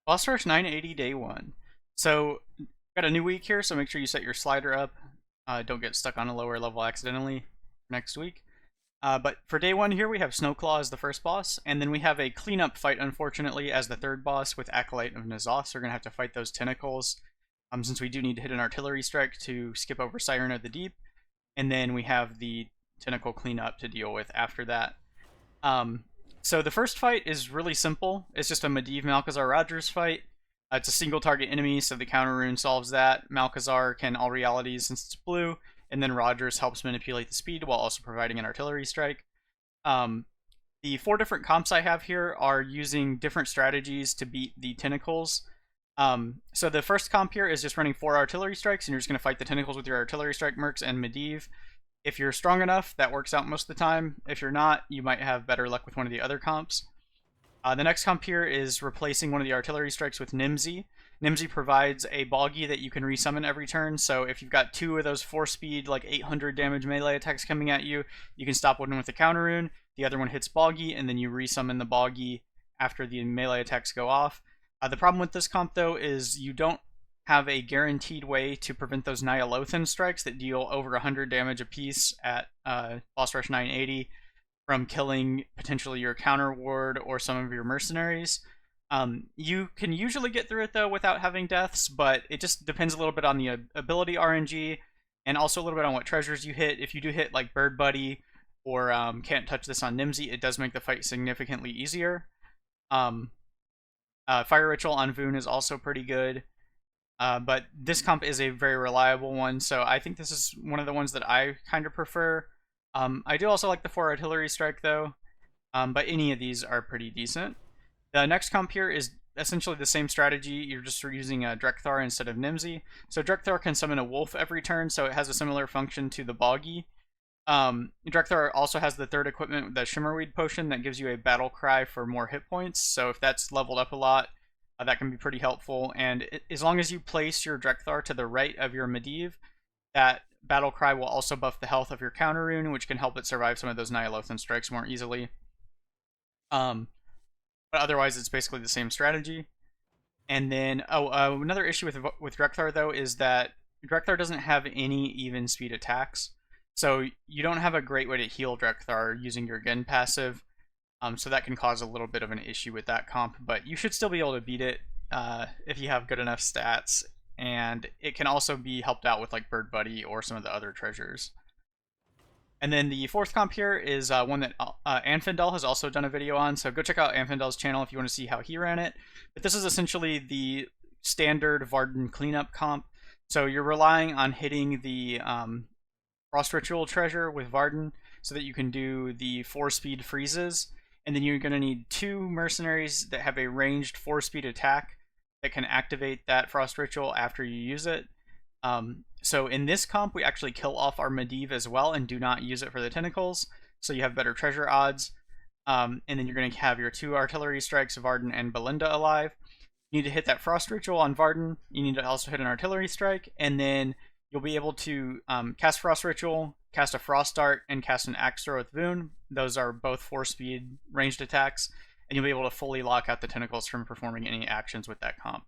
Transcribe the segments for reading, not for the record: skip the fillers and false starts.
Boss Rush 980 day 1. So, got a new week here, so make sure you set your slider up. Don't get stuck on a lower level accidentally next week. But for day 1 here, we have Snowclaw as the first boss, and then we have a cleanup fight, unfortunately, as the third boss with Acolyte of N'Zoth, so we're going to have to fight those tentacles, since we do need to hit an artillery strike to skip over Siren of the Deep, and then we have the tentacle cleanup to deal with after that. So the first fight is really simple. It's just a Medivh Malchezaar Rogers fight. It's a single target enemy, so the counter rune solves that. Malchezaar can all realities since it's blue, and then Rogers helps manipulate the speed while also providing an artillery strike. The 4 different comps I have here are using different strategies to beat the tentacles. So the first comp here is just running 4 artillery strikes, and you're just going to fight the tentacles with your artillery strike mercs and Medivh. If you're strong enough, that works out most of the time. If you're not, you might have better luck with one of the other comps. The next comp here is replacing one of the artillery strikes with Nemsy. Nemsy provides a boggy that you can resummon every turn, so if you've got 2 of those 4-speed, like 800 damage melee attacks coming at you, you can stop one with a counter rune, the other one hits boggy, and then you resummon the boggy after the melee attacks go off. The problem with this comp, though, is you don't have a guaranteed way to prevent those Nyalothan strikes that deal over 100 damage apiece at Boss Rush 980 from killing potentially your counter ward or some of your mercenaries. You can usually get through it though without having deaths, but it just depends a little bit on the ability RNG and also a little bit on what treasures you hit. If you do hit like Bird Buddy or Can't Touch This on Nemsy, it does make the fight significantly easier. Fire Ritual on Voon is also pretty good. But this comp is a very reliable one, so I think this is one of the ones that I kind of prefer. I do also like the 4 artillery strike though, but any of these are pretty decent. The next comp here is essentially the same strategy, you're just using Drek'Thar instead of Nemsy. So Drek'Thar can summon a wolf every turn, so it has a similar function to the boggy. Drek'Thar also has the 3rd equipment, the Shimmerweed potion, that gives you a battle cry for more hit points, so if that's leveled up a lot, that can be pretty helpful, and as long as you place your Drek'Thar to the right of your Medivh, that battle cry will also buff the health of your counter rune, which can help it survive some of those Nyalothan strikes more easily. But otherwise, it's basically the same strategy. And then, another issue with Drek'Thar though is that Drek'Thar doesn't have any even speed attacks, so you don't have a great way to heal Drek'Thar using your Gen passive. So that can cause a little bit of an issue with that comp, but you should still be able to beat it if you have good enough stats, and it can also be helped out with like Bird Buddy or some of the other treasures. And then the 4th comp here is one that Anfindel has also done a video on, so go check out Anfindel's channel if you want to see how he ran it. But this is essentially the standard Varden cleanup comp, so you're relying on hitting the Frost Ritual treasure with Varden so that you can do the 4-speed freezes. And then you're going to need 2 mercenaries that have a ranged 4-speed attack that can activate that Frost Ritual after you use it. So in this comp, we actually kill off our Medivh as well and do not use it for the tentacles, so you have better treasure odds. And then you're going to have your 2 artillery strikes, Varden and Belinda, alive. You need to hit that Frost Ritual on Varden. You need to also hit an artillery strike, and then you'll be able to cast Frost Ritual, cast a Frost Dart, and cast an Axe Throw with Voon. Those are both 4-speed ranged attacks, and you'll be able to fully lock out the tentacles from performing any actions with that comp.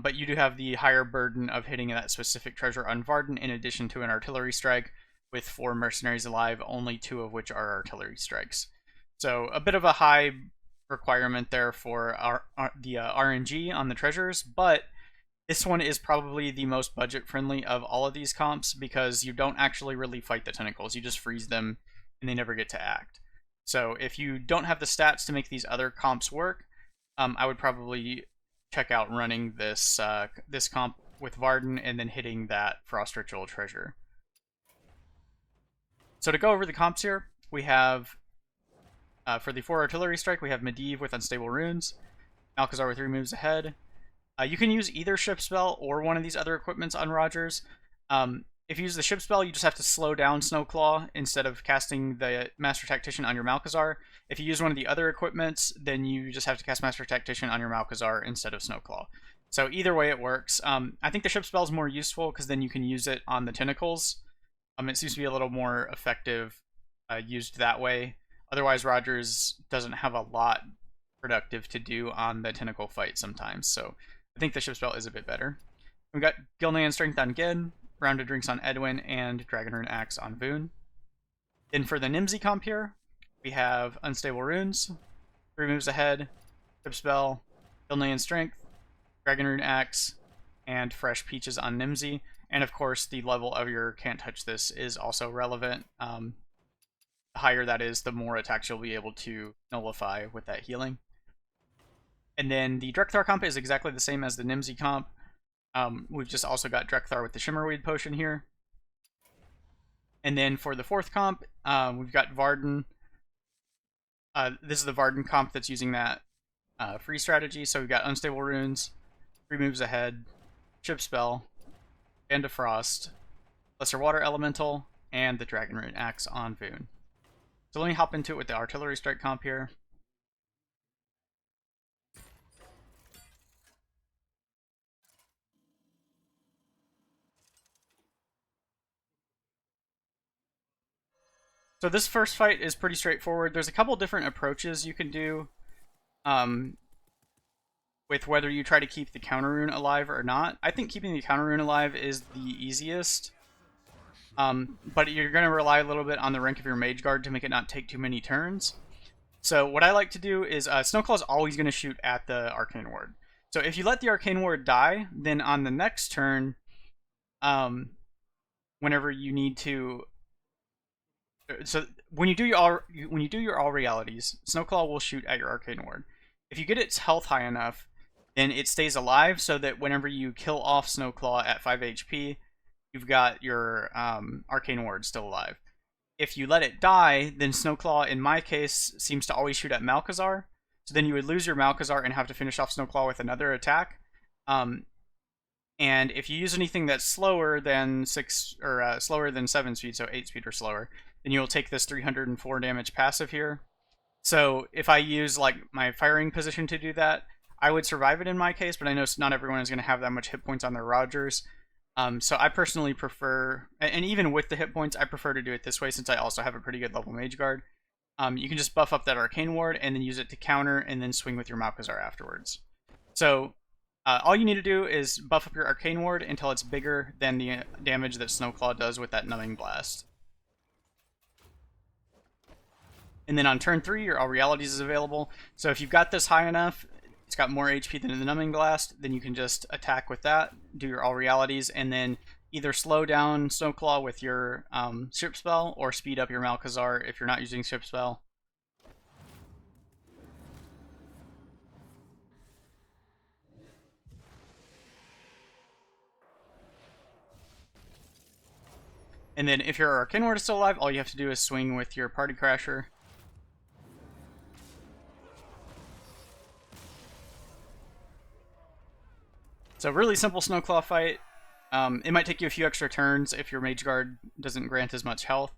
But you do have the higher burden of hitting that specific treasure on Varden in addition to an artillery strike with 4 mercenaries alive, only 2 of which are artillery strikes. So a bit of a high requirement there for the RNG on the treasures, but this one is probably the most budget-friendly of all of these comps because you don't actually really fight the tentacles. You just freeze them, and they never get to act. So if you don't have the stats to make these other comps work, I would probably check out running this this comp with Varden and then hitting that Frost Ritual treasure. So to go over the comps here, we have, for the 4 artillery strike, we have Medivh with Unstable Runes, Malchezaar with 3 moves ahead. You can use either ship spell or one of these other equipments on Rogers. If you use the ship spell, you just have to slow down Snowclaw instead of casting the Master Tactician on your Malchezaar. If you use one of the other equipments, then you just have to cast Master Tactician on your Malchezaar instead of Snowclaw. So either way it works. I think the ship spell is more useful because then you can use it on the tentacles. It seems to be a little more effective used that way. Otherwise, Rogers doesn't have a lot productive to do on the tentacle fight sometimes. So I think the ship spell is a bit better. We've got Gilnean Strength on Gid, Rounded Drinks on Edwin, and Dragon Rune Axe on Voon. Then for the Nemsy comp here, we have Unstable Runes, 3 moves ahead, ship spell, Gilnean Strength, Dragon Rune Axe, and Fresh Peaches on Nemsy. And of course, the level of your Can't Touch This is also relevant. The higher that is, the more attacks you'll be able to nullify with that healing. And then the Drek'Thar comp is exactly the same as the Nemsy comp. We've just also got Drek'Thar with the Shimmerweed potion here. And then for the 4th comp, we've got Varden. This is the Varden comp that's using that free strategy. So we've got Unstable Runes, 3 moves ahead, Ship Spell, Band of Frost, Lesser Water Elemental, and the Dragon Rune Axe on Voon. So let me hop into it with the Artillery Strike comp here. So this first fight is pretty straightforward. There's a couple different approaches you can do with whether you try to keep the counter rune alive or not. I think keeping the counter rune alive is the easiest. But you're going to rely a little bit on the rank of your Mage Guard to make it not take too many turns. So what I like to do is Snowclaw is always going to shoot at the Arcane Ward. So if you let the Arcane Ward die, then on the next turn, whenever you need to... So when you do your all realities, Snowclaw will shoot at your Arcane Ward. If you get its health high enough, then it stays alive so that whenever you kill off Snowclaw at 5 HP, you've got your Arcane Ward still alive. If you let it die, then Snowclaw, in my case, seems to always shoot at Malchezaar. So then you would lose your Malchezaar and have to finish off Snowclaw with another attack. And if you use anything that's slower than 7 speed, so 8 speed or slower, then you'll take this 304 damage passive here. So if I use like my firing position to do that, I would survive it in my case, but I know not everyone is going to have that much hit points on their Rogers. So I personally prefer, and even with the hit points, I prefer to do it this way since I also have a pretty good level Mage Guard. You can just buff up that Arcane Ward and then use it to counter and then swing with your Malchezaar afterwards. So all you need to do is buff up your Arcane Ward until it's bigger than the damage that Snowclaw does with that Numbing Blast. And then on turn 3, your All Realities is available. So if you've got this high enough, it's got more HP than the Numbing Blast, then you can just attack with that, do your All Realities, and then either slow down Snowclaw with your Ship Spell, or speed up your Malchezaar if you're not using Ship Spell. And then if your Arcane Ward is still alive, all you have to do is swing with your Party Crasher. So really simple Snowclaw fight. It might take you a few extra turns if your Mage Guard doesn't grant as much health,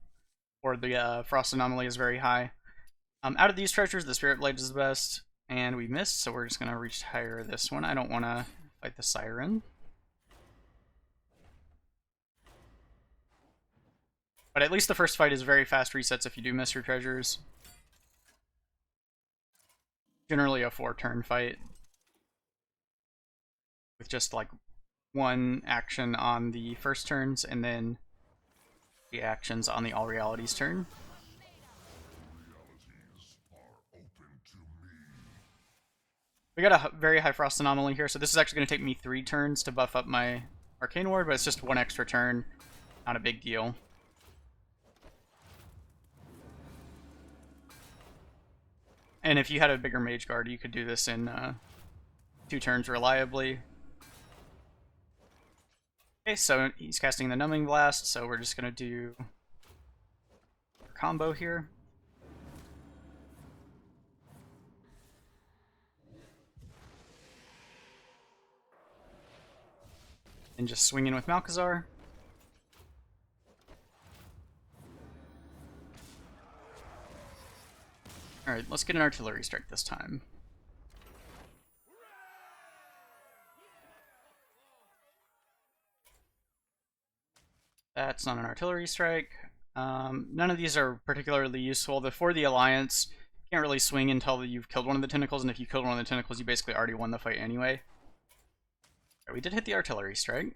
or the Frost Anomaly is very high. Out of these treasures, the Spirit Blade is the best, and we missed, so we're just going to retire this one. I don't want to fight the Siren. But at least the first fight is very fast resets if you do miss your treasures. Generally a 4-turn fight, with just like 1 action on the first turns and then 3 actions on the All Realities turn. We got a very high Frost Anomaly here, so this is actually going to take me 3 turns to buff up my Arcane Ward, but it's just 1 extra turn. Not a big deal. And if you had a bigger Mage Guard, you could do this in 2 turns reliably. Okay, so he's casting the Numbing Blast, so we're just going to do a combo here. And just swing in with Malchezaar. Alright, let's get an Artillery Strike this time. That's not an Artillery Strike. None of these are particularly useful. For the Alliance, Can't really swing until you've killed one of the tentacles, and if you killed one of the tentacles, you basically already won the fight anyway. Right, we did hit the artillery strike.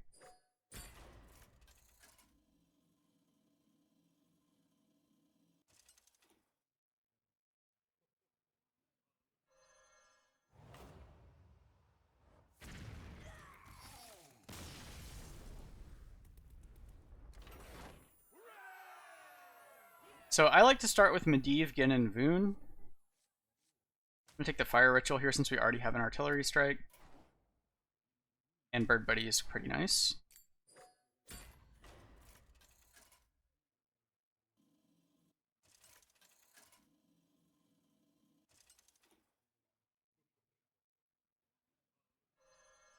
So I like to start with Medivh, Gin, and Voon. I'm gonna take the Fire Ritual here since we already have an artillery strike. And Bird Buddy is pretty nice.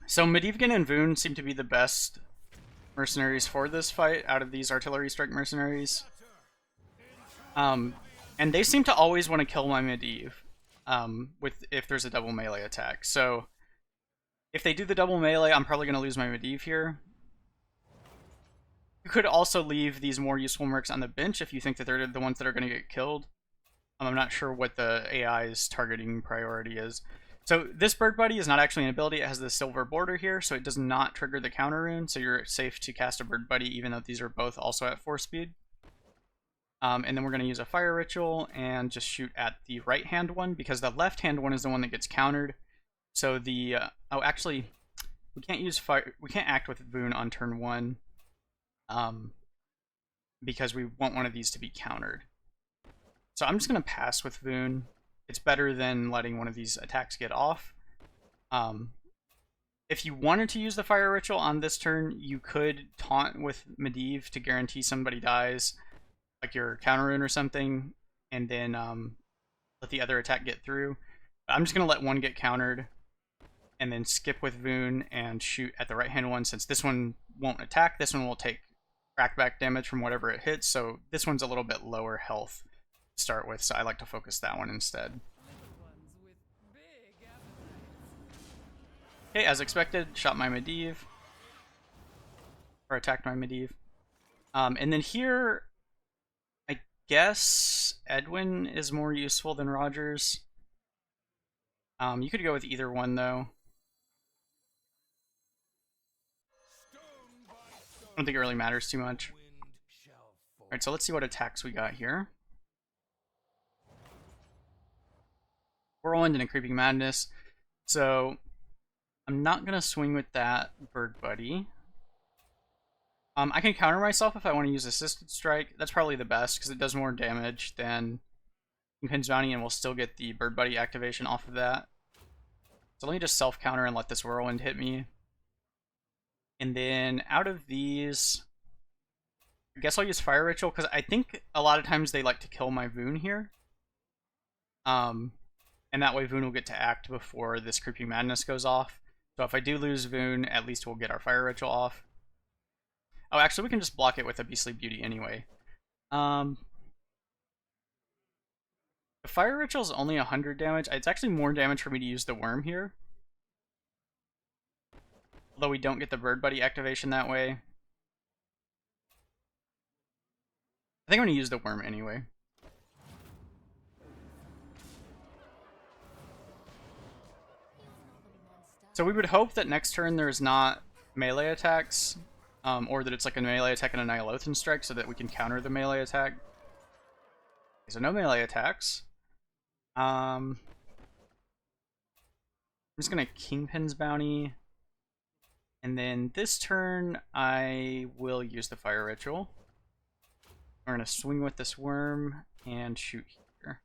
So Medivh, Gin, and Voon seem to be the best mercenaries for this fight out of these artillery strike mercenaries. And they seem to always want to kill my Medivh if there's a double melee attack. So if they do the double melee, I'm probably going to lose my Medivh here. You could also leave these more useful mercs on the bench if you think that they're the ones that are going to get killed. I'm not sure what the AI's targeting priority is. So this Bird Buddy is not actually an ability. It has the silver border here, so it does not trigger the counter rune, so you're safe to cast a Bird Buddy even though these are both also at 4 speed. And then we're going to use a Fire Ritual and just shoot at the right-hand one, because the left-hand one is the one that gets countered. So the... oh, actually, we can't use fire... we can't act with Voon on turn 1, because we want one of these to be countered. So I'm just going to pass with Voon. It's better than letting one of these attacks get off. If you wanted to use the Fire Ritual on this turn, you could taunt with Medivh to guarantee somebody dies, like your counter rune or something, and then let the other attack get through. But I'm just going to let one get countered, and then skip with Voon and shoot at the right-hand one. Since this one won't attack, this one will take crackback damage from whatever it hits, so this one's a little bit lower health to start with, so I like to focus that one instead. Okay, as expected, shot my Medivh, or attacked my Medivh. And then here, I guess Edwin is more useful than Rogers. You could go with either one, though. I don't think it really matters too much. Alright, so let's see what attacks we got here. Whirlwind and a Creeping Madness. So, I'm not going to swing with that Bird Buddy. I can counter myself if I want to use Assisted Strike. That's probably the best, because it does more damage than Kingpin's Bounty, and we'll still get the Bird Buddy activation off of that. So let me just self-counter and let this Whirlwind hit me. And then out of these, I guess I'll use Fire Ritual, because I think a lot of times they like to kill my Voon here. And that way Voon will get to act before this Creeping Madness goes off. So if I do lose Voon, at least we'll get our Fire Ritual off. Oh, actually, we can just block it with a Beastly Beauty anyway. The Fire Ritual is only 100 damage. It's actually more damage for me to use the Worm here. Although we don't get the Bird Buddy activation that way. I think I'm going to use the Worm anyway. So we would hope that next turn there's not melee attacks, or that it's like a melee attack and a Ny'alothan strike so that we can counter the melee attack. Okay, so no melee attacks. I'm just going to Kingpin's Bounty. And then this turn, I will use the Fire Ritual. We're going to swing with this Worm and shoot here.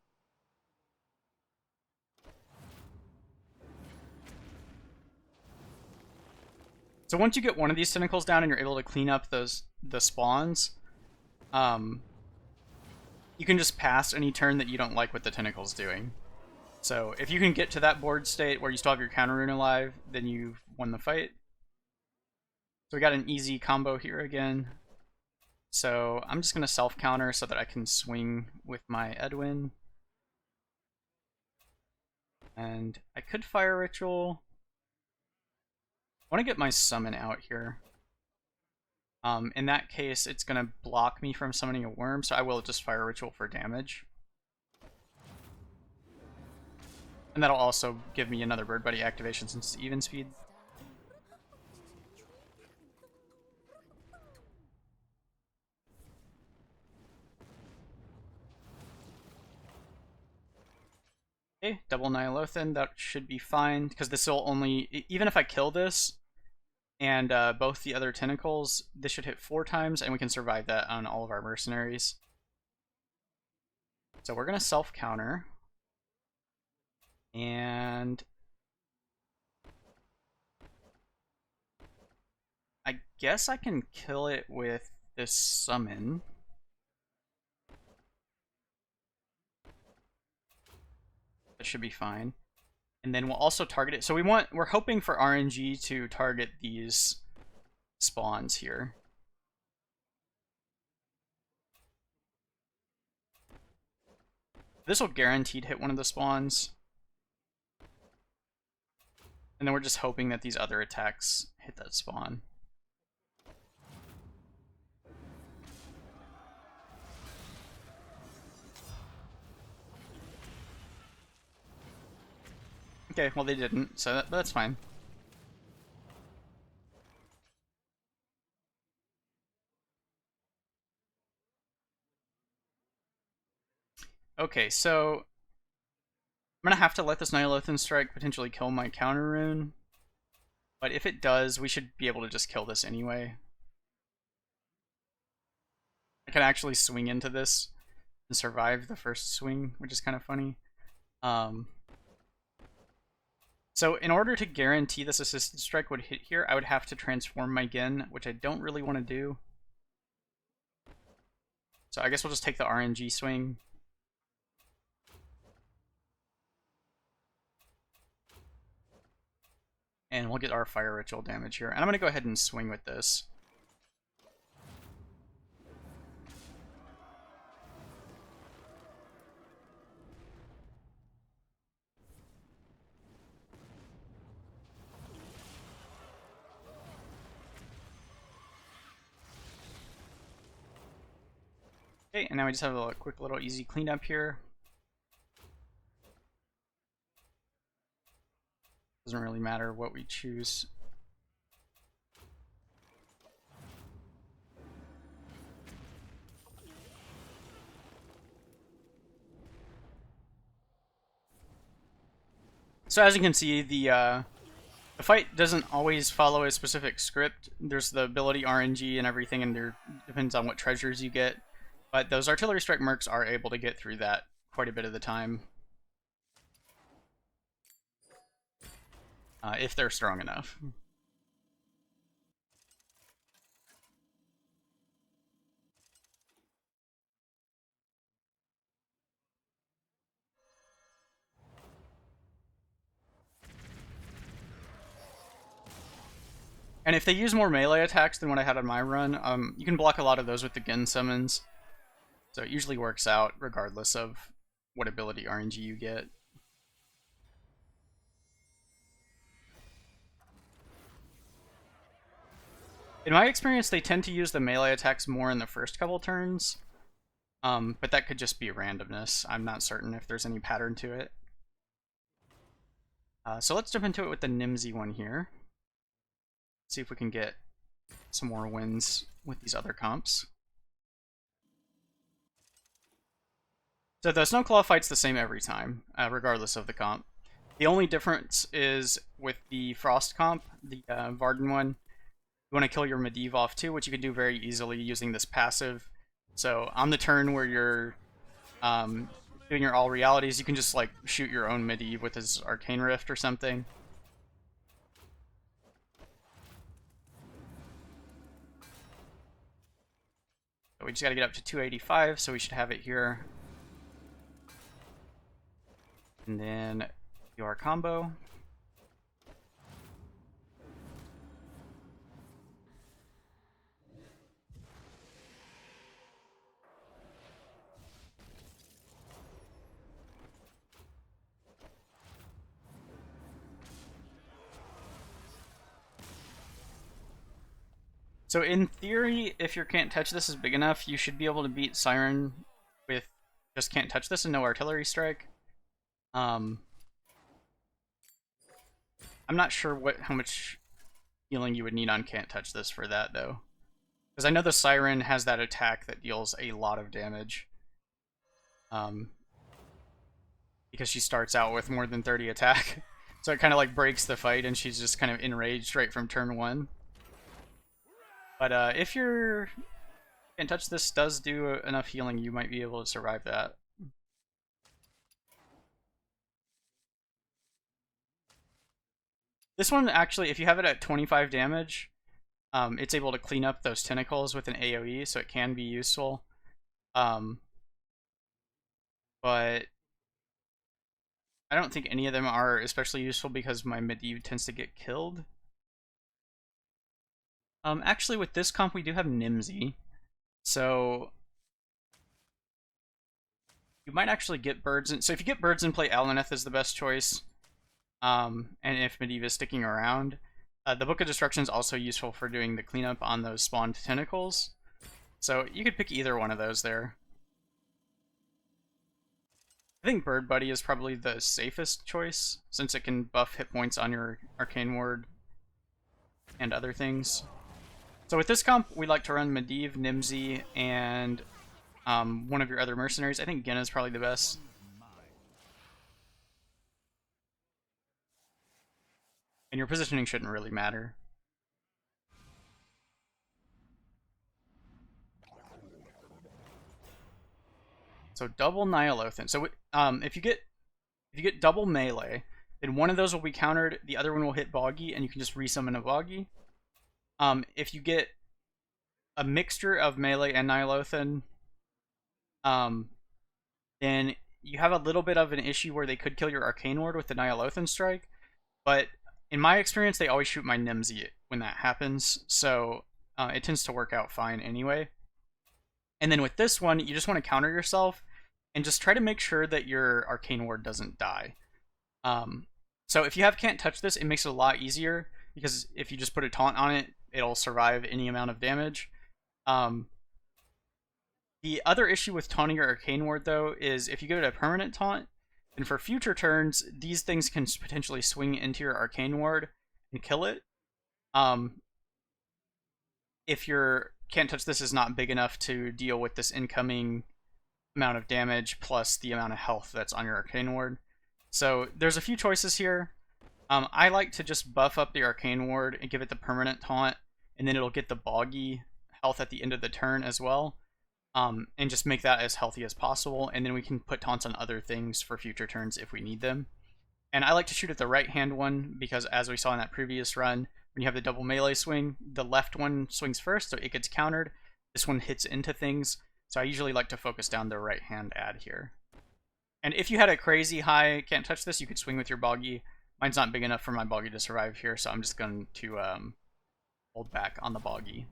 So once you get one of these tentacles down and you're able to clean up the spawns, you can just pass any turn that you don't like what the tentacle's doing. So if you can get to that board state where you still have your counter rune alive, then you've won the fight. So we got an easy combo here again. So I'm just going to self-counter so that I can swing with my Edwin. And I could Fire Ritual. I want to get my summon out here. In that case, it's going to block me from summoning a worm, so I will just Fire Ritual for damage. And that'll also give me another Bird Buddy activation since it's even speed. Okay, double Nyalothin, that should be fine, because this will only, even if I kill this, and both the other tentacles, this should hit 4 times, and we can survive that on all of our mercenaries. So we're going to self-counter, and I guess I can kill it with this summon. That should be fine. And then we'll also target it. So we're hoping for RNG to target these spawns here. This will guaranteed hit one of the spawns. And then we're just hoping that these other attacks hit that spawn. Okay, well they didn't, so that's fine. Okay, so I'm gonna have to let this Nyalothin strike potentially kill my counter rune. But if it does, we should be able to just kill this anyway. I can actually swing into this and survive the first swing, which is kind of funny. So in order to guarantee this assisted strike would hit here, I would have to transform my Gin, which I don't really want to do. So I guess we'll just take the RNG swing. And we'll get our fire ritual damage here. And I'm going to go ahead and swing with this. Okay, and now we just have a quick little easy cleanup here. Doesn't really matter what we choose. So as you can see, the fight doesn't always follow a specific script. There's the ability RNG and everything, and there depends on what treasures you get. But those artillery strike mercs are able to get through that quite a bit of the time. If they're strong enough. And if they use more melee attacks than what I had on my run, you can block a lot of those with the Gin summons. So it usually works out regardless of what ability RNG you get. In my experience, they tend to use the melee attacks more in the first couple turns, but that could just be randomness. I'm not certain if there's any pattern to it. So let's jump into it with the Nemsy one here. See if we can get some more wins with these other comps. So the Snowclaw fight's the same every time, regardless of the comp. The only difference is with the Frost comp, the Varden one, you want to kill your Medivh off too, which you can do very easily using this passive. So on the turn where you're doing your all realities, you can just like shoot your own Medivh with his Arcane Rift or something. So we just got to get up to 285, so we should have it here. And then do our combo. So in theory, if your Can't Touch This is big enough, you should be able to beat Siren with just Can't Touch This and no Artillery Strike. I'm not sure how much healing you would need on Can't Touch This for that, though. Because I know the Siren has that attack that deals a lot of damage. Because she starts out with more than 30 attack. So it kind of like breaks the fight and she's just kind of enraged right from turn 1. But if your Can't Touch This does do enough healing, you might be able to survive that. This one, actually, if you have it at 25 damage, it's able to clean up those tentacles with an AoE, so it can be useful. But I don't think any of them are especially useful because my Medivh tends to get killed. Actually, with this comp, we do have Nemsy. So you might actually get birds in. So if you get birds in play, Alaneth is the best choice. And if Medivh is sticking around, the Book of Destruction is also useful for doing the cleanup on those spawned tentacles. So you could pick either one of those there. I think Bird Buddy is probably the safest choice, since it can buff hit points on your Arcane Ward and other things. So with this comp, we like to run Medivh, Nemsy, and one of your other mercenaries. I think Genna is probably the best. And your positioning shouldn't really matter. So double Nyalothan. So if you get double melee, then one of those will be countered, the other one will hit Boggy, and you can just resummon a Boggy. If you get a mixture of melee and Nyalothan, then you have a little bit of an issue where they could kill your Arcane Ward with the Nyalothan strike, but in my experience, they always shoot my Nemsy when that happens, so it tends to work out fine anyway. And then with this one, you just want to counter yourself and just try to make sure that your Arcane Ward doesn't die. So if you have Can't Touch This, it makes it a lot easier, because if you just put a taunt on it, it'll survive any amount of damage. The other issue with taunting your Arcane Ward, though, is if you give it a permanent taunt, and for future turns, these things can potentially swing into your Arcane Ward and kill it. If your Can't Touch This is not big enough to deal with this incoming amount of damage plus the amount of health that's on your Arcane Ward. So there's a few choices here. I like to just buff up the Arcane Ward and give it the permanent taunt, and then it'll get the Boggy health at the end of the turn as well. And just make that as healthy as possible, and then we can put taunts on other things for future turns if we need them. And I like to shoot at the right hand one, because as we saw in that previous run, when you have the double melee swing, the left one swings first, so it gets countered. This one hits into things, so I usually like to focus down the right hand ad here. And if you had a crazy high Can't Touch This, you could swing with your Boggy. Mine's not big enough for my Boggy to survive here, so I'm just going to hold back on the Boggy.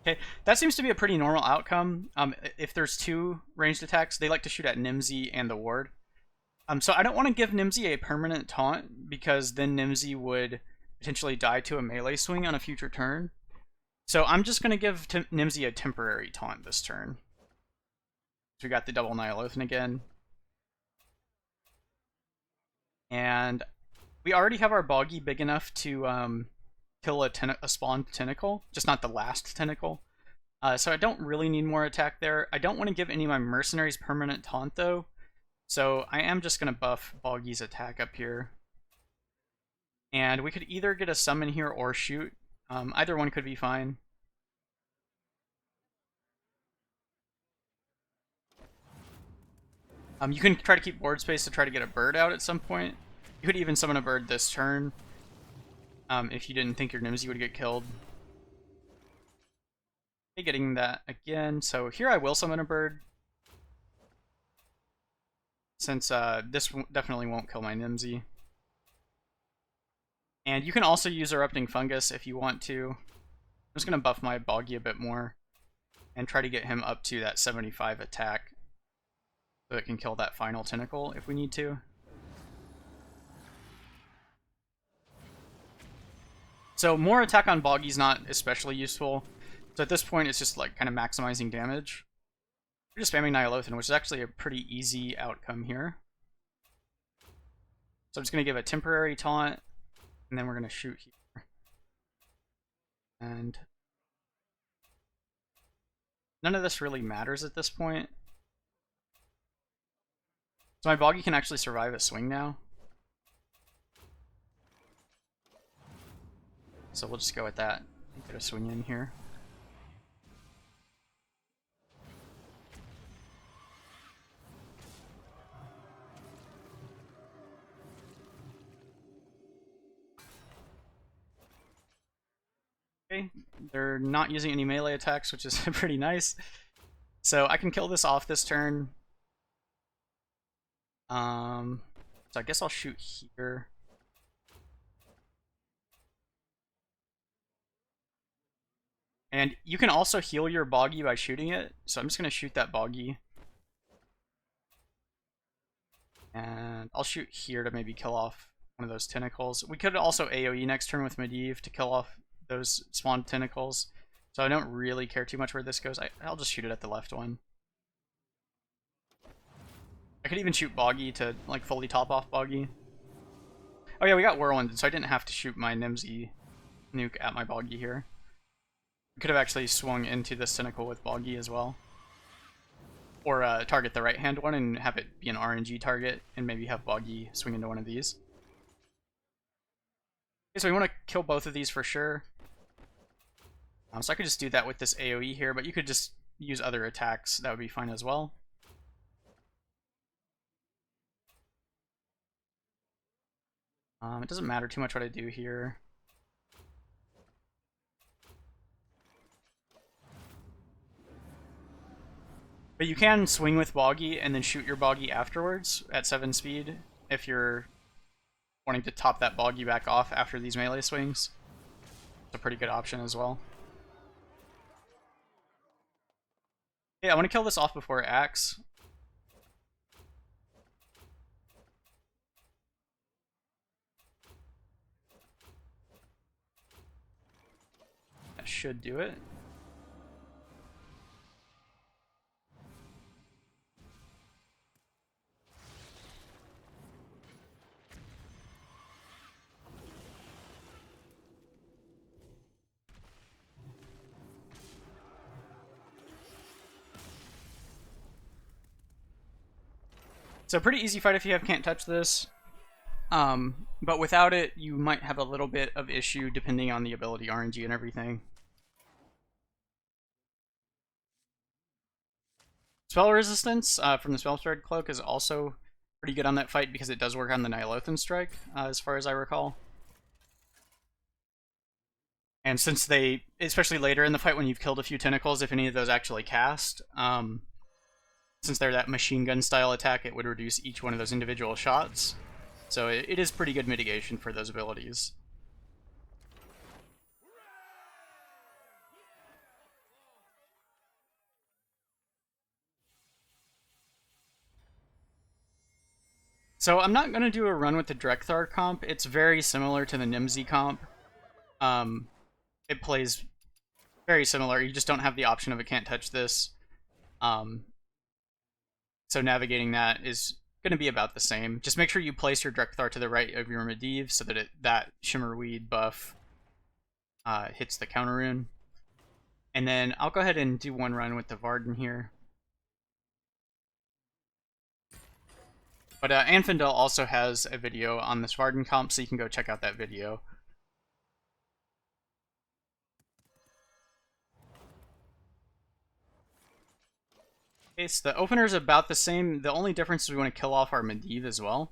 Okay, that seems to be a pretty normal outcome. If there's two ranged attacks, they like to shoot at Nemsy and the ward. So I don't want to give Nemsy a permanent taunt, because then Nemsy would potentially die to a melee swing on a future turn. So I'm just going to give Nemsy a temporary taunt this turn. So we got the double Nyalothan again. And we already have our Boggy big enough to kill a spawned tentacle, just not the last tentacle. So I don't really need more attack there. I don't want to give any of my mercenaries permanent taunt, though. So I am just going to buff Boggy's attack up here. And we could either get a summon here or shoot. Either one could be fine. You can try to keep board space to try to get a bird out at some point. You could even summon a bird this turn, if you didn't think your Nemsy would get killed. Okay, getting that again. So here I will summon a bird, since this definitely won't kill my Nemsy. And you can also use Erupting Fungus if you want to. I'm just going to buff my Boggy a bit more and try to get him up to that 75 attack, so it can kill that final tentacle if we need to. So more attack on Boggy's not especially useful. So at this point, it's just like kind of maximizing damage. We're just spamming Nyalothan, which is actually a pretty easy outcome here. So I'm just going to give a temporary taunt, and then we're going to shoot here. And none of this really matters at this point. So my Boggy can actually survive a swing now. So we'll just go with that. Get a swing in here. Okay, they're not using any melee attacks, which is pretty nice. So I can kill this off this turn. So I guess I'll shoot here. And you can also heal your Boggy by shooting it. So I'm just going to shoot that Boggy. And I'll shoot here to maybe kill off one of those tentacles. We could also AoE next turn with Medivh to kill off those spawned tentacles. So I don't really care too much where this goes. I'll just shoot it at the left one. I could even shoot Boggy to like fully top off Boggy. Oh yeah, we got Whirlwind, so I didn't have to shoot my Nemsy nuke at my Boggy here. Could have actually swung into this tentacle with Boggy as well. Or target the right-hand one and have it be an RNG target, and maybe have Boggy swing into one of these. Okay, so we want to kill both of these for sure. So I could just do that with this AoE here, but you could just use other attacks. That would be fine as well. It doesn't matter too much what I do here. But you can swing with Boggy and then shoot your Boggy afterwards at 7 speed if you're wanting to top that Boggy back off after these melee swings. It's a pretty good option as well. Yeah, I want to kill this off before it acts. That should do it. So pretty easy fight if you can't touch this. But without it, you might have a little bit of issue depending on the ability RNG and everything. Spell resistance from the Spell Spread Cloak is also pretty good on that fight because it does work on the Nyalothan strike, as far as I recall. And since they, especially later in the fight when you've killed a few tentacles, if any of those actually cast, since they're that machine gun style attack, it would reduce each one of those individual shots. So it is pretty good mitigation for those abilities. So I'm not going to do a run with the Drek'Thar comp. It's very similar to the Nemsy comp. It plays very similar. You just don't have the option of it can't touch this. So navigating that is going to be about the same. Just make sure you place your Drek'Thar to the right of your Medivh so that that Shimmerweed buff hits the counter rune. And then I'll go ahead and do one run with the Varden here. But Anfindel also has a video on this Varden comp, so you can go check out that video. Okay, so the opener is about the same. The only difference is we want to kill off our Medivh as well.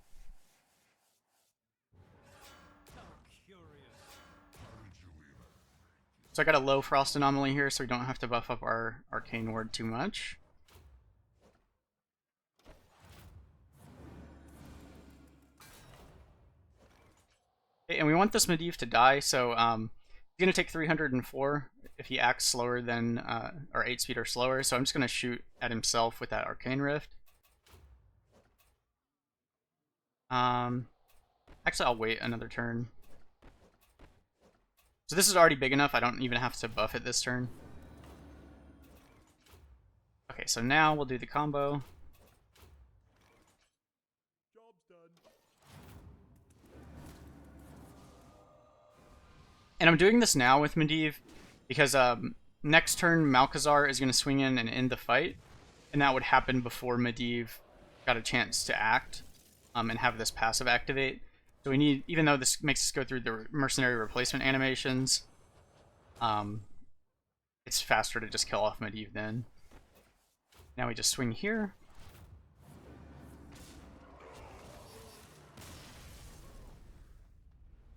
So I got a low Frost Anomaly here, so we don't have to buff up our Arcane Ward too much. Okay, and we want this Medivh to die, so he's going to take 304 if he acts slower than, or 8 speed or slower, so I'm just going to shoot at himself with that Arcane Rift. Actually, I'll wait another turn. So this is already big enough, I don't even have to buff it this turn. Okay, so now we'll do the combo. And I'm doing this now with Medivh because next turn Malchezaar is going to swing in and end the fight, and that would happen before Medivh got a chance to act and have this passive activate. So we need, even though this makes us go through the mercenary replacement animations, it's faster to just kill off Medivh then. Now we just swing here.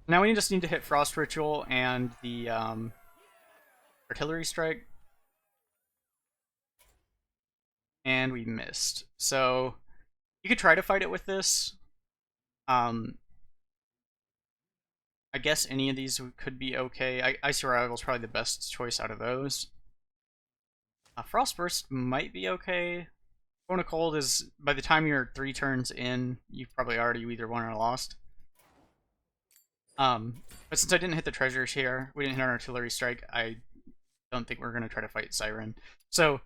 Now we just need to hit Frost Ritual and the Artillery Strike. And we missed. So you could try to fight it with this. I guess any of these could be okay. Icy Arrival is probably the best choice out of those. Frost Burst might be okay. Bone of Cold is, by the time you're 3 turns in, you've probably already either won or lost. But since I didn't hit the treasures here, we didn't hit our Artillery Strike, I don't think we're going to try to fight Siren. So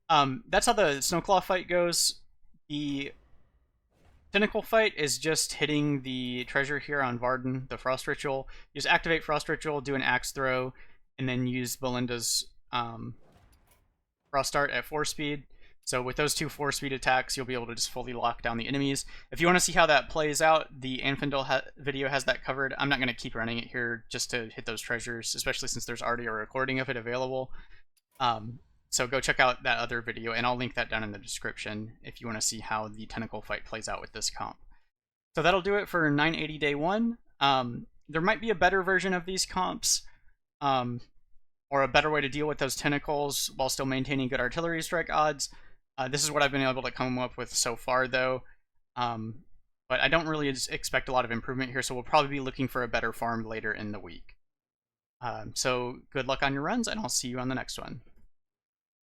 that's how the Snowclaw fight goes. The Tentacle fight is just hitting the treasure here on Varden, the Frost Ritual. You just activate Frost Ritual, do an Axe Throw, and then use Belinda's Frost Dart at 4 speed. So with those 2 4-speed attacks, you'll be able to just fully lock down the enemies. If you want to see how that plays out, the Anfindel video has that covered. I'm not going to keep running it here just to hit those treasures, especially since there's already a recording of it available. So go check out that other video, and I'll link that down in the description if you want to see how the Tentacle fight plays out with this comp. So that'll do it for 980 day 1. There might be a better version of these comps, or a better way to deal with those tentacles while still maintaining good artillery strike odds. This is what I've been able to come up with so far, though. But I don't really expect a lot of improvement here, so we'll probably be looking for a better farm later in the week. So good luck on your runs, and I'll see you on the next one.